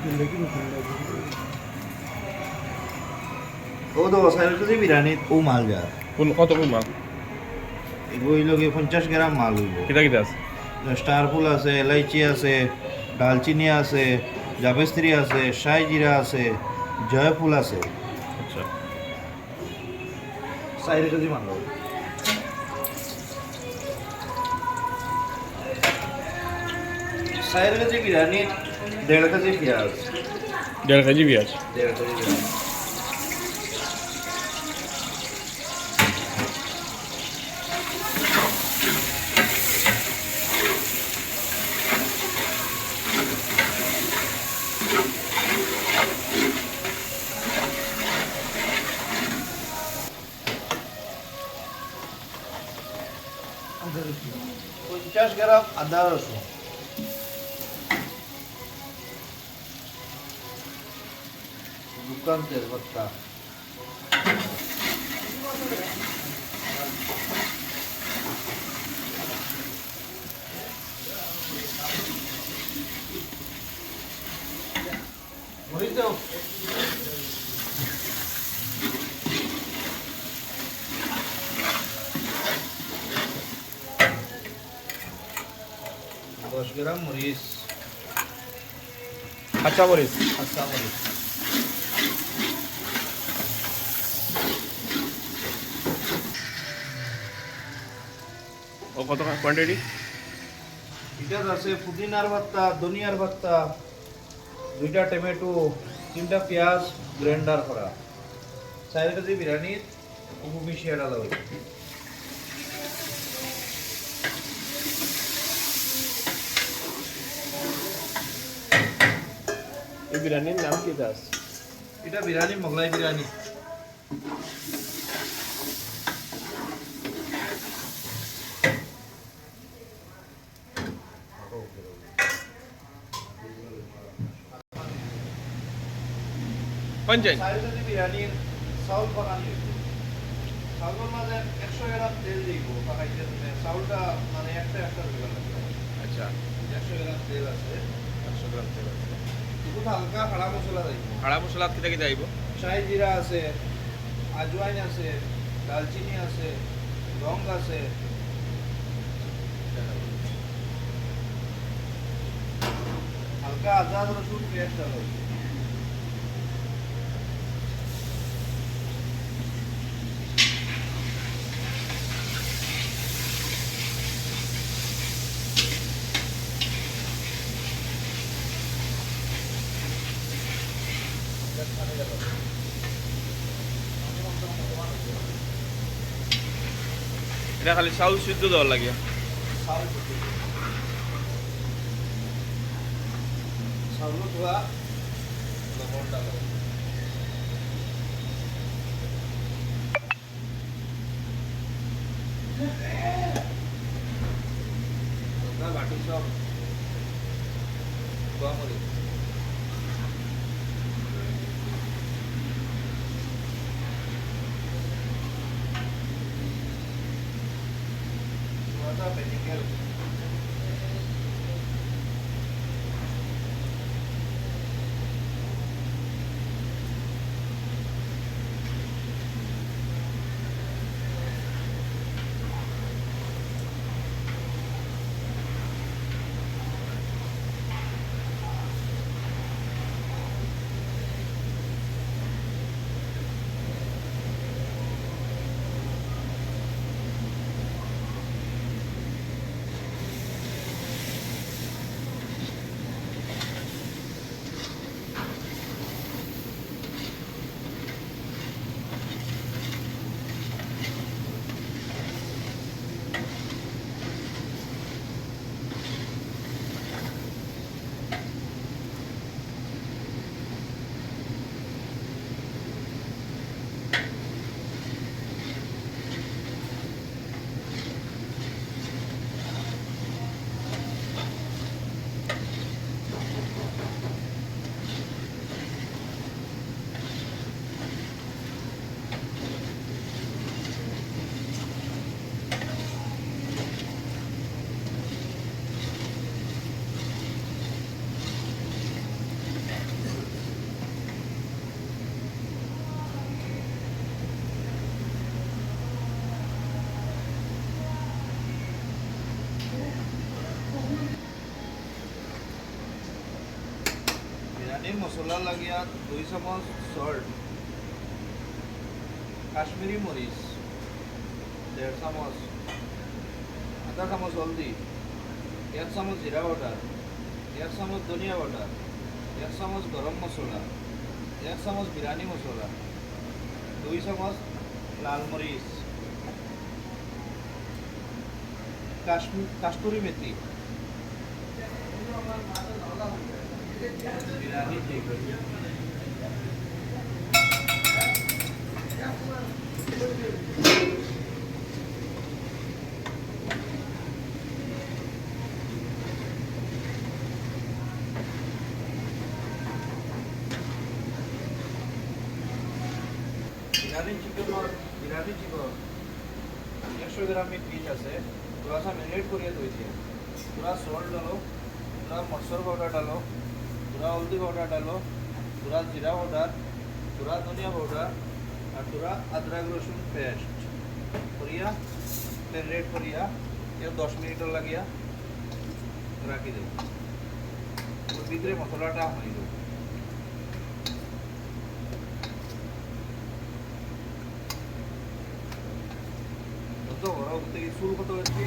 ও তো side KG biryani ও মাল যা কত কোন মাল ওই লগে 50 গ্রাম মাল হইব কিটা কিটা আছে স্টার ফুল আছে এলাইচি আছে দালচিনি আছে জাবেস্ত্রী আছে শাহি জিরা আছে জয়ফুল আছে আচ্ছা সাইড কেজি মাল হবে 4 কেজি বিরিয়ানি 1.5 কেজি পেঁয়াজ 1.5 কেজি পেঁয়াজ 1.5 কেজি পেঁয়াজ পঞ্চাশ গ্রাম আদা রসুন দোকান তেজপাতা মরিচ দাও দশ গ্রাম মরিচ আচ্ছা মরিচ কাঁচা মরিচ ও কত কোয়ান্টিটি এটা আছে পুদিনার ভর্তা ধনিয়ার ভর্তা 2টা টমেটো 3টা পেঁয়াজ গ্রাইন্ডার করা 4 কেজি বিরিয়ানির উপবিশি এটা দাও এই বিরিয়ানির নাম কিটা আছে এটা বিরিয়ানি মোগলাই বিরিয়ানি পঞ্চাশ 4 কেজি বিরিয়ানির চাউল বানানি চাউলের মাঝে 100 গ্রাম তেল দিব পাকাইতে চাউলটা মানে একটা দিবা লাগবে আচ্ছা 100 গ্রাম তেল আছে 100 গ্রাম তেল আছে একটু হালকা খাড়া মশলা দিব খাড়া মশলা কিটা কিটা আইব শাহি জিরা আছে আজওয়াইন আছে দালচিনি আছে লং আছে হালকা আদা রসুন পেঁয়াজ ডালো এটা খালি চাউল সিদ্ধ দেওয়ার লাগে চাউল ধোয়া লবণ ডালো বাটি সব ধোয়া মরিচ ধোয়াটা বেটিকেল বিরিয়ানির মশলা লাগিয়া 2 চামচ সল্ট, কাশ্মীরি মরিচ 1.5 চামচ, আধা চামচ হলদি, 1 চামচ জিরা পাউডার, 1 চামচ ধনিয়া পাউডার, 1 চামচ গরম মশলা, 1 চামচ বিরিয়ানি মশলা, 2 চামচ লাল মরিচ, কাস্তুরি মেথি, বিরিয়ানি ঠিক আছে। বিরিয়ানি চিকন 100 গ্রাম পিস আছে, थोड़ा सा मैरिनेट करिए धो दिए, थोड़ा सॉल्ट डालो, थोड़ा मरचर पाउडर डालो, थोड़ा हल्दी पाउडर डालो, थोड़ा जीरा पाउडर, थोड़ा धनिया पाउडर और थोड़ा अदरक रसुन पेस्ट करिया मैरिनेट करिया ये 10 मिनट লাগিয়া রাখি দেব। ওর ভিতরে মশলাটা হয়ে যাবে। তো ওরা থেকে শুরু করতে হচ্ছে